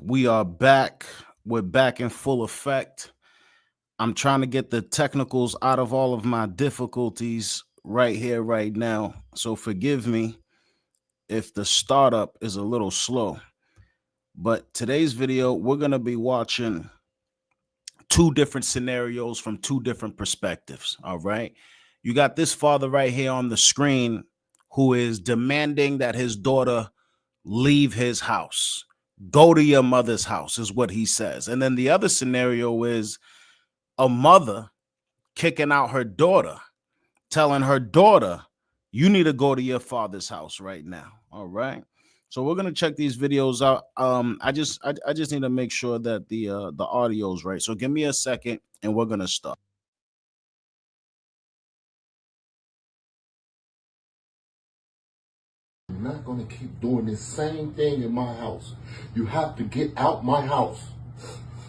We are back. We're back in full effect. I'm trying to get the technicals out of all of my difficulties right here, right now. So forgive me if the startup is a little slow. But today's video, we're going to be watching two different scenarios from two different perspectives. All right. You got this father right here on the screen who is demanding that his daughter leave his house. Go to your mother's house is what he says. And then the other scenario is a mother kicking out her daughter, telling her daughter, you need to go to your father's house right now. All right. So we're gonna check these videos out. I just need to make sure that the audio is right. So give me a second and we're gonna start. You're not going to keep doing this same thing in my house. You have to get out my house.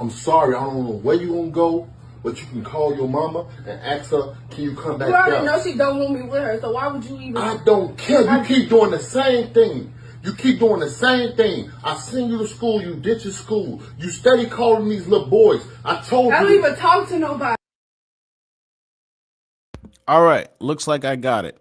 I'm sorry, I don't know where you're going to go, but you can call your mama and ask her, can you come back down? You already know she don't want me with her, so why would you even... I don't care. You keep doing the same thing. You keep doing the same thing. I send you to school, you ditch your school. You steady calling these little boys. I told you. I don't even talk to nobody. All right, looks like I got it.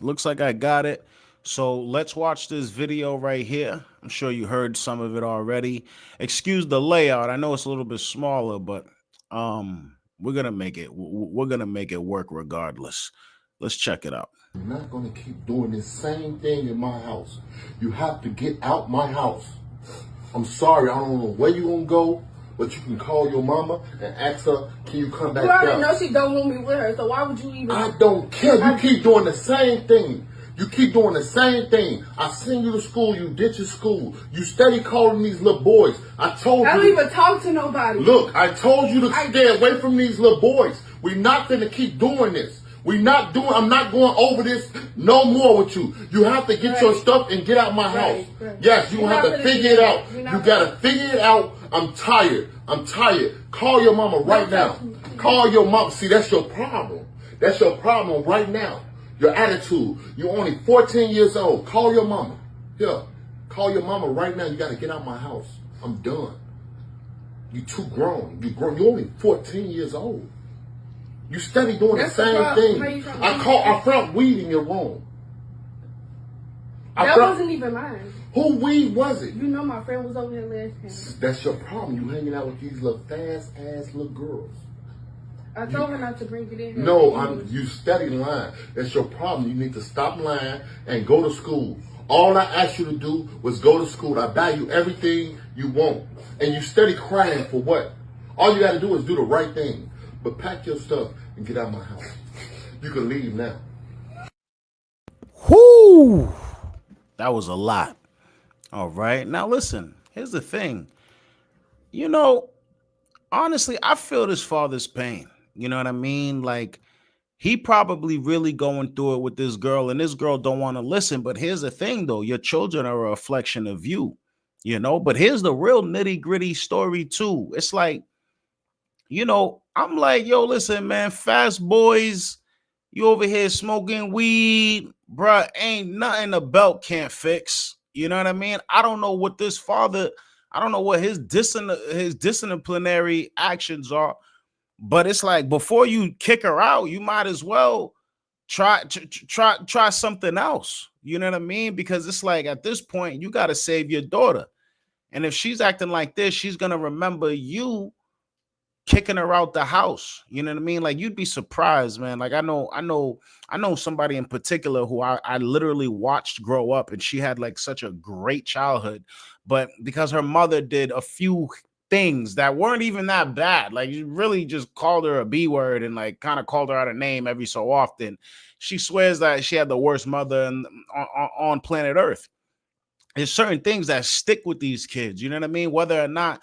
Looks like I got it. So let's watch this video right here. I'm sure you heard some of it already. Excuse the layout. I know it's a little bit smaller, but we're gonna make it work regardless. Let's check it out. You're not going to keep doing this same thing in my house. You have to get out my house. I'm sorry, I don't know where you're going to go, but you can call your mama and ask her, can you come back down? You already know she don't want me with her, so why would you even... I don't care. You keep doing the same thing. You keep doing the same thing. I send you to school, you ditch your school. You steady calling these little boys. I told you. I don't even talk to nobody. Look, I told you to stay away from these little boys. We're not going to keep doing this. I'm not going over this no more with you. You have to get your stuff and get out my house. Yes, you have to figure it out. You got to figure it out. I'm tired. Call your mama right now. Call your mama. See, that's your problem. That's your problem right now. Your attitude. You're only 14 years old. Call your mama. Yeah. Call your mama right now. You got to get out my house. I'm done. You too grown. You're only 14 years old. You steady doing the same thing. I found weed in your room. That wasn't even mine. Who weed was it? You know my friend was over here last time. That's your problem. You hanging out with these little fast ass little girls. I told her not to bring it in. No, you steady lying. That's your problem. You need to stop lying and go to school. All I asked you to do was go to school. I buy you everything you want. And you steady crying for what? All you got to do is do the right thing. But pack your stuff and get out of my house. You can leave now. Whoo! That was a lot. All right. Now listen, here's the thing. You know, honestly, I feel this father's pain. You know what I mean? Like, he probably really going through it with this girl, and this girl don't want to listen. But here's the thing, though. Your children are a reflection of you, you know? But here's the real nitty-gritty story, too. It's like, you know, I'm like, yo, listen, man, fast boys, you over here smoking weed, bruh, ain't nothing a belt can't fix. You know what I mean? I don't know what this father, I don't know what his disciplinary actions are, but it's like before you kick her out, you might as well try something else. You know what I mean? Because it's like at this point, you got to save your daughter. And if she's acting like this, she's going to remember you kicking her out the house. You know what I mean? Like, you'd be surprised, man. Like, I know somebody in particular who I literally watched grow up, and she had like such a great childhood, but because her mother did a few things that weren't even that bad, like you really just called her a B word and like kind of called her out a name every so often, she swears that she had the worst mother on planet Earth. There's certain things that stick with these kids, you know what I mean? Whether or not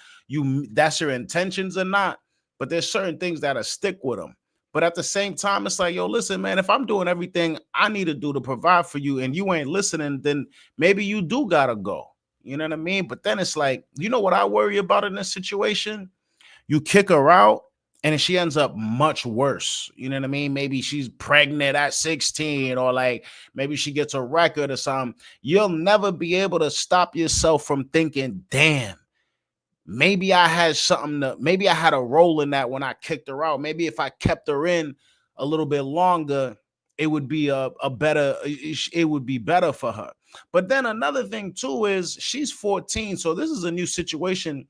that's your intentions or not, but there's certain things that stick with them. But at the same time, it's like, yo, listen, man, if I'm doing everything I need to do to provide for you and you ain't listening, then maybe you do gotta go. You know what I mean? But then it's like, you know what I worry about in this situation? You kick her out and she ends up much worse. You know what I mean? Maybe she's pregnant at 16, or like maybe she gets a record or something. You'll never be able to stop yourself from thinking, damn, maybe I had something to, maybe I had a role in that when I kicked her out. Maybe if I kept her in a little bit longer, it would be a better, it would be better for her. But then another thing too is she's 14, so this is a new situation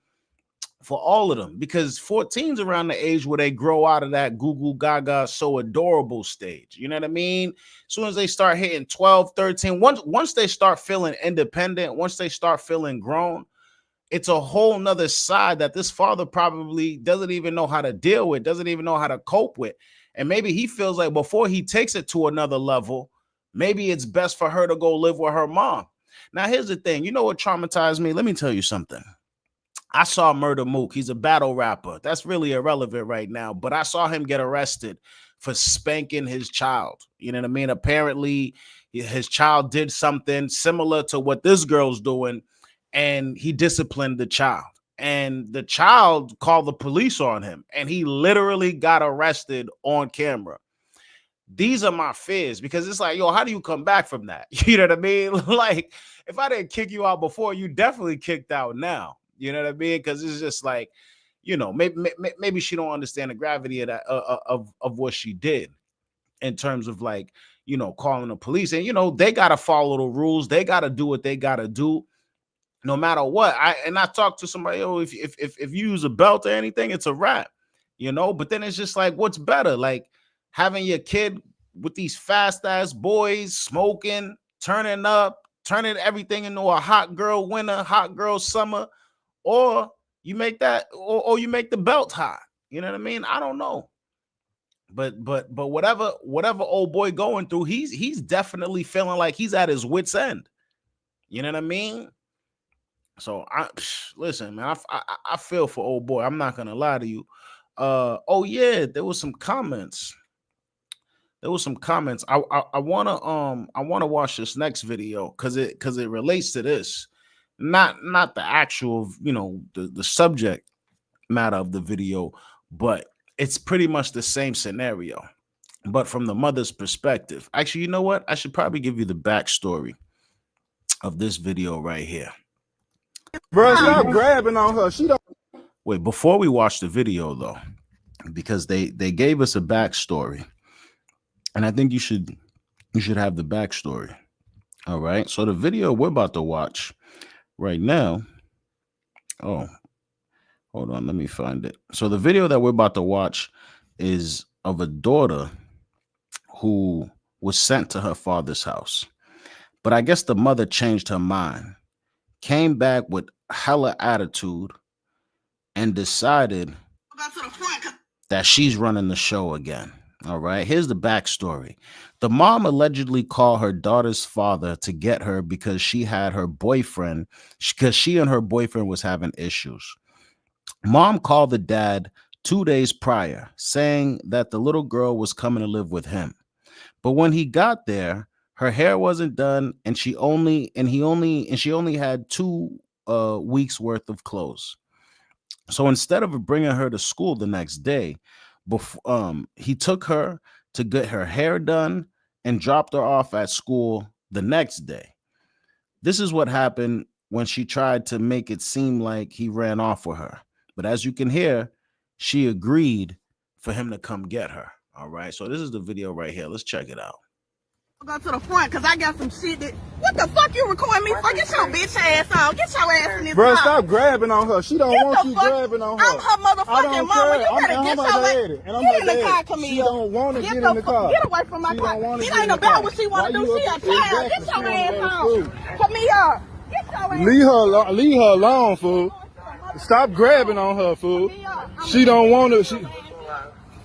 for all of them, because 14's around the age where they grow out of that goo goo gaga so adorable stage. You know what I mean? As soon as they start hitting 12, 13, once they start feeling independent, once they start feeling grown, it's a whole nother side that this father probably doesn't even know how to deal with, doesn't even know how to cope with. And maybe he feels like before he takes it to another level, maybe it's best for her to go live with her mom. Now, here's the thing. You know what traumatized me? Let me tell you something. I saw Murder Mook. He's a battle rapper. That's really irrelevant right now. But I saw him get arrested for spanking his child. You know what I mean? Apparently, his child did something similar to what this girl's doing, and he disciplined the child. And the child called the police on him, and he literally got arrested on camera. These are my fears, because it's like, yo, how do you come back from that? You know what I mean? Like, if I didn't kick you out before, you definitely kicked out now. You know what I mean? Because it's just like, you know, maybe she don't understand the gravity of that of what she did in terms of, like, you know, calling the police. And, you know, they got to follow the rules. They got to do what they got to do no matter what. I talked to somebody, oh, if you use a belt or anything, it's a wrap, you know. But then it's just like, what's better? Like having your kid with these fast ass boys smoking, turning up, turning everything into a hot girl winter, hot girl summer, or you make that, or you make the belt hot. You know what I mean? I don't know. But whatever old boy going through, he's definitely feeling like he's at his wit's end. You know what I mean? So listen, man, I feel for old boy. I'm not gonna lie to you. Oh yeah, there was some comments. I wanna watch this next video because it relates to this. Not the actual, you know, the subject matter of the video, but it's pretty much the same scenario, but from the mother's perspective. Actually, you know what? I should probably give you the backstory of this video right here. Bro, stop grabbing on her. She don't. Wait, before we watch the video though, because they gave us a backstory, and I think you should have the backstory. All right. So the video we're about to watch right now. Oh, hold on, let me find it. So the video that we're about to watch is of a daughter who was sent to her father's house, but I guess the mother changed her mind, came back with hella attitude, and decided that she's running the show again. All right, here's the backstory. The mom allegedly called her daughter's father to get her because she and her boyfriend was having issues. Mom called the dad 2 days prior, saying that the little girl was coming to live with him. But when he got there, her hair wasn't done, and she only had 2 weeks worth of clothes. So instead of bringing her to school the next day, he took her to get her hair done and dropped her off at school the next day. This is what happened when she tried to make it seem like he ran off with her. But as you can hear, she agreed for him to come get her. All right, so this is the video right here. Let's check it out. Go to the front because I got some shit that. What the fuck you recording me for? Get your bitch ass on. Get your ass in this Bro, car. stop grabbing on her. She don't want you grabbing on her. I'm her motherfucking mama. You better get your ass. Get in the car, Camille. She don't want to get in the car. Get away from my car. It ain't about what she want to do. She a child. Get your ass on. Camille, get your ass. Leave her alone, fool. Stop grabbing on her, fool. She don't want to. Get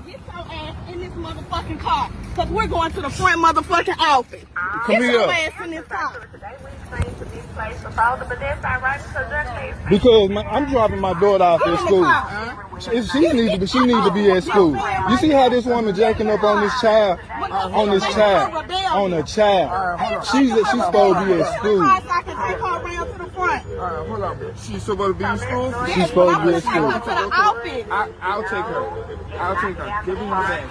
your ass in this motherfucking car. Because we're going to the front motherfucking office. Come Get here. your ass in this car. Because I'm dropping my daughter off at school. She need to be at school. You see how this woman jacking up on this child? On a child. She's supposed to be at school. I can take her around to the front. hold on. She's supposed to be in school? She's supposed to be in Take school. her to the office. I'll take her. I'll take her. Give me your bag.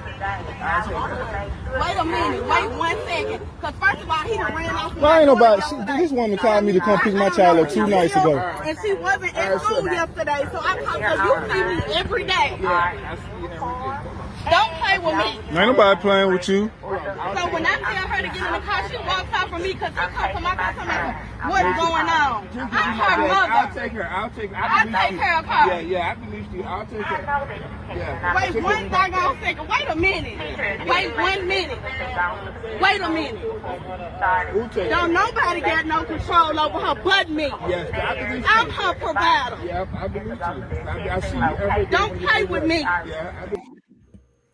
I'll take her. Wait a minute. Wait 1 second. Because first of all, he done ran off. Why ain't nobody? This woman called me to come pick my child up 2 nights ago. And she wasn't in school yesterday, so I called her. You see me every day. I see it every day. Don't play with me. Ain't nobody playing with you. So when I tell her to get in the car, she walks out from me because she comes to my car telling me what's going on. I'm her mother. I'll take her. I'll take her. I take care of her. Yeah, I believe you. I'll take her. Yeah. Wait 1 doggone second. Wait a minute. Wait 1 minute. Wait a minute. Don't nobody got no control over her but me. Yes, I believe you. I'm her provider. Yeah, I believe you. I see you every day. Don't play with me. Yeah, I believe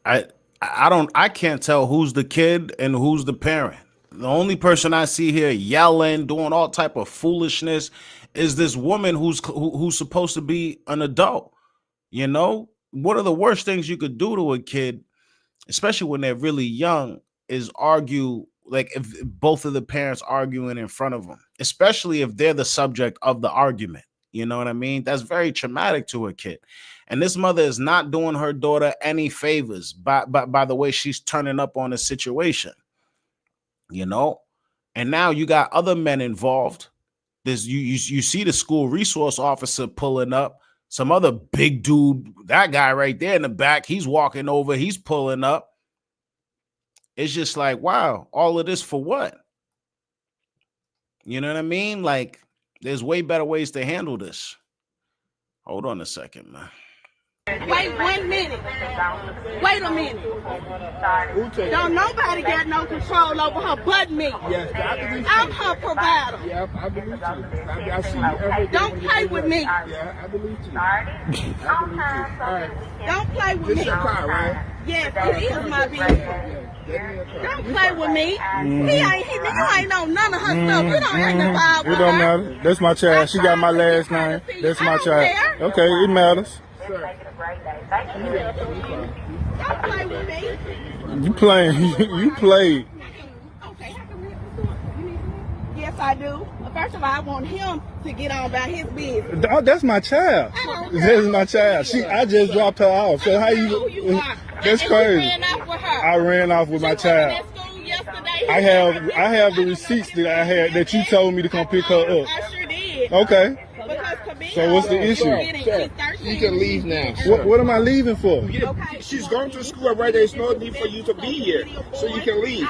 I can't tell who's the kid and who's the parent. The only person I see here yelling, doing all type of foolishness is this woman who's supposed to be an adult. You know, one of the worst things you could do to a kid, especially when they're really young, is argue, like if both of the parents arguing in front of them, especially if they're the subject of the argument. You know what I mean? That's very traumatic to a kid. And this mother is not doing her daughter any favors by the way she's turning up on the situation. You know? And now you got other men involved. There's you see the school resource officer pulling up. Some other big dude, that guy right there in the back, he's walking over, he's pulling up. It's just like, wow, all of this for what? You know what I mean? Like, there's way better ways to handle this. Hold on a second, man. Wait 1 minute. Wait a minute. Don't nobody got no control over her but me. yes, I believe you. I'm her provider. Yeah, I believe you. I see you every day. Don't play with me. Yeah, I believe you. I believe you. All right. Don't play with This me. your car, right? Yes, it is my vehicle. Don't play with me. He ain't hit me. You ain't know none of her stuff. You don't identify It with don't her. matter. That's my child. She got my last name. That's my child. Okay, it matters. Don't play with me. You playing? You played. Okay. Yes, I do. First of all, I want him to get on about his business. Oh, that's my child. That's my child. I just dropped her off. So how you? That's And crazy. you ran off with her. I ran off with my She wasn't child. at school yesterday. I have the receipts that I had that you told me to come pick her up. I sure did. Okay. Because Camille So what's the issue? She's 13. You can leave now. What am I leaving for? Okay. She's going to school right. There's no need for you to be here, so you can leave.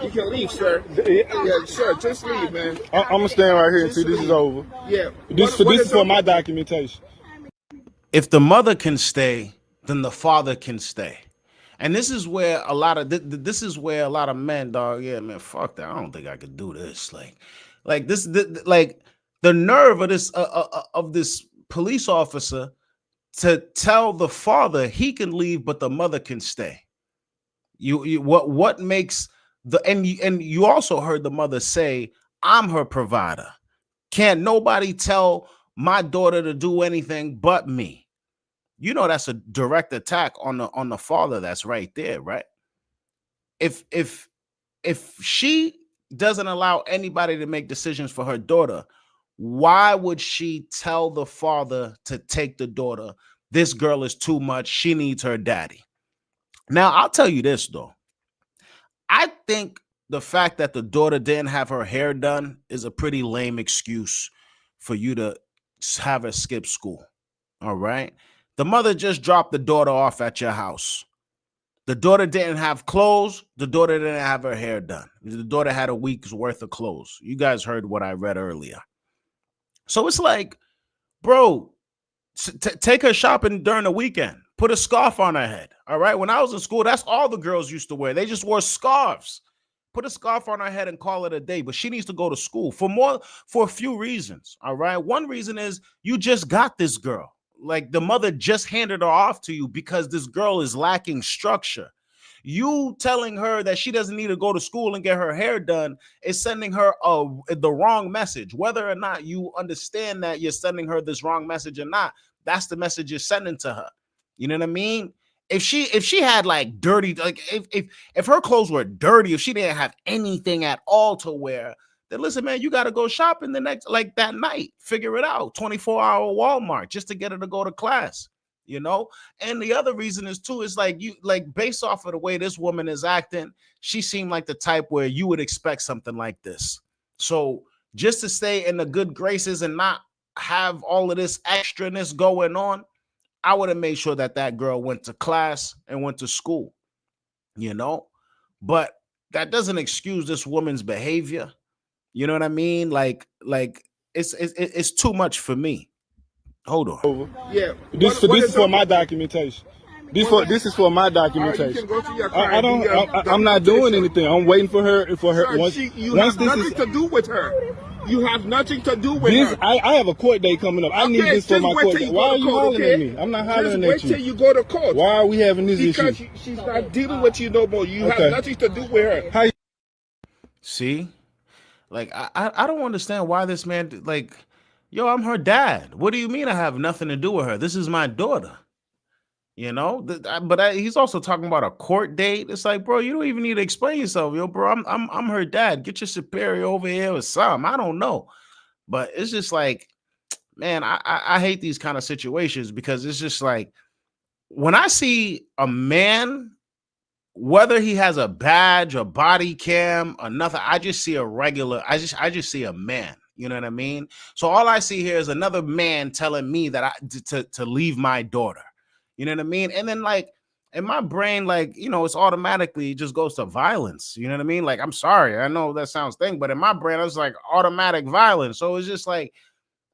You can leave, sir. Yeah, sir. Just leave, man. I'm gonna stand right here until this is over. Yeah. This is for my documentation. If the mother can stay, then the father can stay. And this is where a lot of men, dog, yeah, man, fuck that. I don't think I could do this. Like this, like the nerve of this police officer to tell the father he can leave, but the mother can stay. What makes and you also heard the mother say, "I'm her provider. Can't nobody tell my daughter to do anything but me." You know that's a direct attack on the father that's right there, right? If she doesn't allow anybody to make decisions for her daughter, why would she tell the father to take the daughter? This girl is too much. She needs her daddy. Now, I'll tell you this, though. I think the fact that the daughter didn't have her hair done is a pretty lame excuse for you to have her skip school. All right? The mother just dropped the daughter off at your house. The daughter didn't have clothes. The daughter didn't have her hair done. The daughter had a week's worth of clothes. You guys heard what I read earlier. So it's like, bro, take her shopping during the weekend. Put a scarf on her head. All right. When I was in school, that's all the girls used to wear. They just wore scarves. Put a scarf on her head and call it a day. But she needs to go to school for a few reasons. All right. One reason is you just got this girl. Like the mother just handed her off to you because this girl is lacking structure. You telling her that she doesn't need to go to school and get her hair done is sending her the wrong message. Whether or not you understand that you're sending her this wrong message or not, that's the message you're sending to her. You know what I mean? If she had like dirty, like if her clothes were dirty, if she didn't have anything at all to wear, then listen, man, you got to go shopping the next, like that night, figure it out, 24-hour Walmart just to get her to go to class, you know? And the other reason is too, is like based off of the way this woman is acting, she seemed like the type where you would expect something like this. So just to stay in the good graces and not have all of this extraness going on, I would have made sure that that girl went to class and went to school, you know? But that doesn't excuse this woman's behavior. You know what I mean? Like it's too much for me. Hold on. Yeah. This is for my documentation. This is for my documentation. You can go to your car. I'm not doing anything. I'm waiting for her. Sir, you have nothing to do with her. You have nothing to do with her. I have a court date coming up. I need this for my court date. Why are you hollering at me? I'm not hollering at you. Wait till you go to court. Why are we having this issue? Because she's not dealing with you no more. You have nothing to do with her. See? Like, I don't understand why this man, like, yo, I'm her dad. What do you mean I have nothing to do with her? This is my daughter. You know, but he's also talking about a court date. It's like, bro, you don't even need to explain yourself, yo, bro. I'm her dad. Get your superior over here or something. I don't know, but it's just like, man, I hate these kind of situations because it's just like when I see a man, whether he has a badge, a body cam, or nothing, I just see a regular. I just see a man. You know what I mean? So all I see here is another man telling me that to leave my daughter. You know what I mean? And then like in my brain, like, you know, it's automatically just goes to violence. You know what I mean? Like, I'm sorry, I know that sounds thing, but in my brain, it's like automatic violence. So it's just like,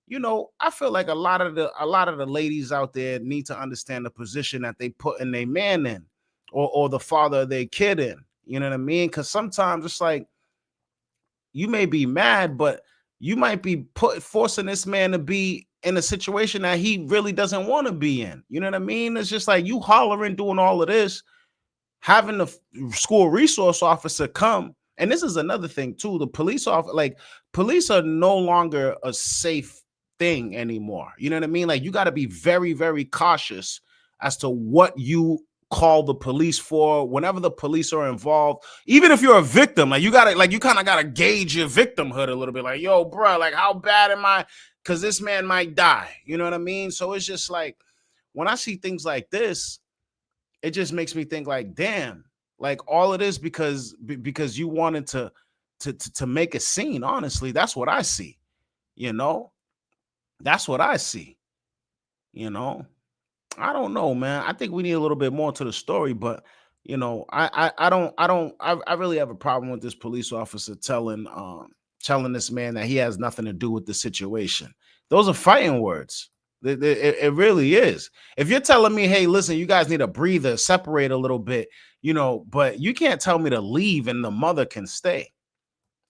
you know, I feel like a lot of the ladies out there need to understand the position that they put in their man in, or the father of their kid in. You know what I mean? Because sometimes it's like you may be mad, but you might be forcing this man to be in a situation that he really doesn't want to be in. You know what I mean? It's just like you hollering, doing all of this, having the school resource officer come. And this is another thing too. The police police are no longer a safe thing anymore. You know what I mean? Like you got to be very, very cautious as to what you call the police for whenever the police are involved. Even if you're a victim, like you kind of got to gauge your victimhood a little bit. Like, yo, bro, like how bad am I? Because this man might die. You know what I mean? So it's just like when I see things like this, it just makes me think like, damn, like all of this because you wanted to make a scene. Honestly, that's what I see. You know, that's what I see. You know, I don't know, man. I think we need a little bit more to the story, but you know, I really have a problem with this police officer telling this man that he has nothing to do with the situation. Those are fighting words. It really is. If you're telling me, hey, listen, you guys need a breather, separate a little bit, you know, but you can't tell me to leave and the mother can stay,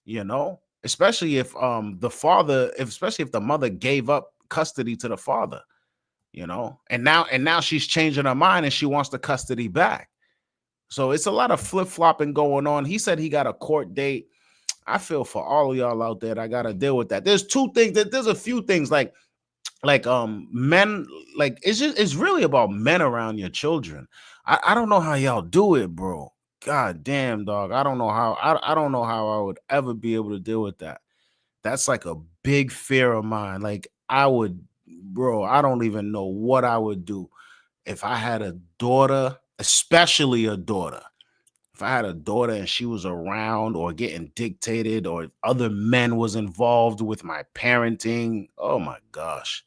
you know, especially if especially if the mother gave up custody to the father, you know, and now she's changing her mind and she wants the custody back. So it's a lot of flip-flopping going on. He said he got a court date. I feel for all of y'all out there that I gotta deal with that. There's a few things like men, like it's really about men around your children. I don't know how y'all do it, bro. God damn, dog. I don't know how I would ever be able to deal with that. That's like a big fear of mine. Like I don't even know what I would do if I had a daughter, especially a daughter. If I had a daughter and she was around or getting dictated or other men was involved with my parenting, oh my gosh,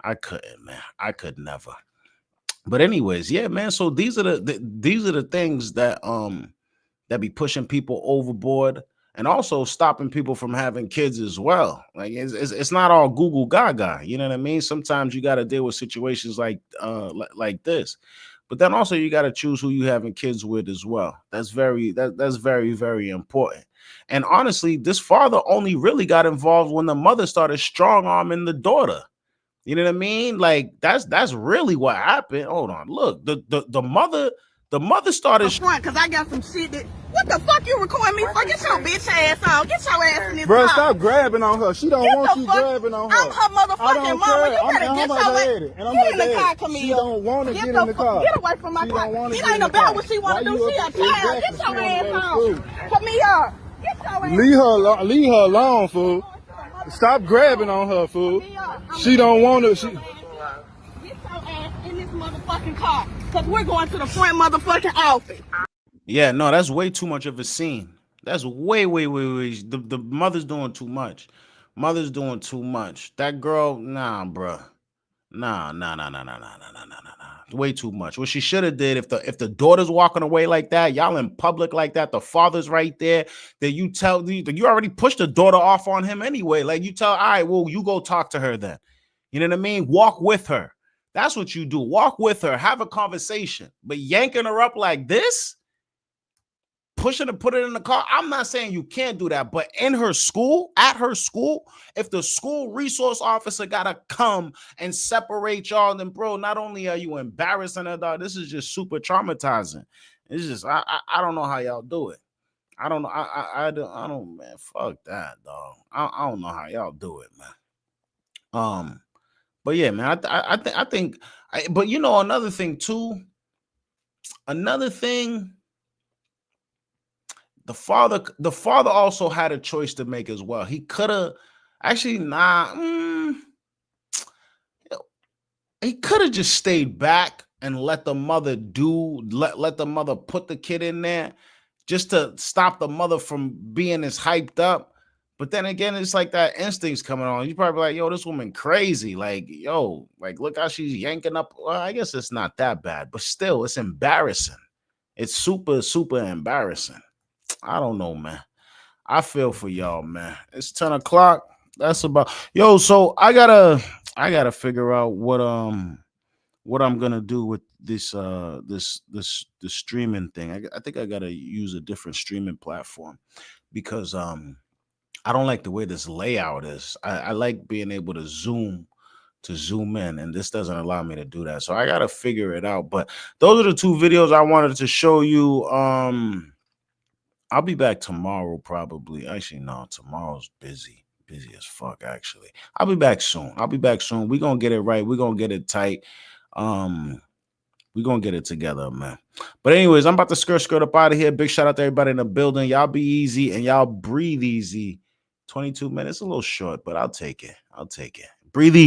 I couldn't, man. I could never. But anyways, yeah, man. So these are the things that be pushing people overboard and also stopping people from having kids as well. Like it's not all Google Gaga, you know what I mean? Sometimes you got to deal with situations like this. But then also you got to choose who you having kids with as well. That's very, very important. And honestly, this father only really got involved when the mother started strong-arming the daughter. You know what I mean? Like that's really what happened. Hold on, look, the mother started. Because I got some shit that. What the fuck you recording me for? Get your bitch ass out. Get your ass in this bro, car. Stop grabbing on her. She don't want you grabbing on her. I'm her motherfucking mama. You better get your ass. Get in the car, Camille. She don't want to get in the car. Get away from my car. It ain't about what she want to do. She a child. Get your ass on. Camille, get Leave her alone, fool. Stop grabbing on her, fool. She don't want to. Get your ass in this motherfucking car, because we're going to the front motherfucking office. Yeah, no, that's way too much of a scene. That's way. The mother's doing too much. Mother's doing too much. That girl, nah, bruh. Nah. Way too much. What she should have did, if the daughter's walking away like that, y'all in public like that, the father's right there, then you already pushed the daughter off on him anyway. Like you tell, all right, well, you go talk to her then. You know what I mean? Walk with her. That's what you do. Walk with her, have a conversation. But yanking her up like this, pushing to put it in the car. I'm not saying you can't do that, but at her school, if the school resource officer gotta come and separate y'all, then bro, not only are you embarrassing her, dog, this is just super traumatizing. It's just I don't know how y'all do it. I don't know. I don't, man. Fuck that, dog. I don't know how y'all do it, man. But yeah, man. I think. But you know, another thing too. The father also had a choice to make as well. He could have actually he could have just stayed back and let the mother let the mother put the kid in there just to stop the mother from being as hyped up. But then again, it's like that instinct's coming on. You probably like, yo, this woman crazy. Like, yo, like look how she's yanking up. Well, I guess it's not that bad, but still, it's embarrassing. It's super, super embarrassing. I don't know, man. I feel for y'all, man. It's 10 o'clock. That's about so I gotta figure out what I'm gonna do with this streaming thing. I think I gotta use a different streaming platform because I don't like the way this layout is. I like being able to zoom in, and this doesn't allow me to do that. So I gotta figure it out. But those are the two videos I wanted to show you. I'll be back tomorrow, probably. Actually, no, tomorrow's busy as fuck, actually. I'll be back soon. We're gonna get it right. We're gonna get it tight. We're gonna get it together, man. But anyways, I'm about to skirt up out of here. Big shout out to everybody in the building. Y'all be easy and y'all breathe easy. 22 minutes, a little short, but I'll take it. Breathe easy.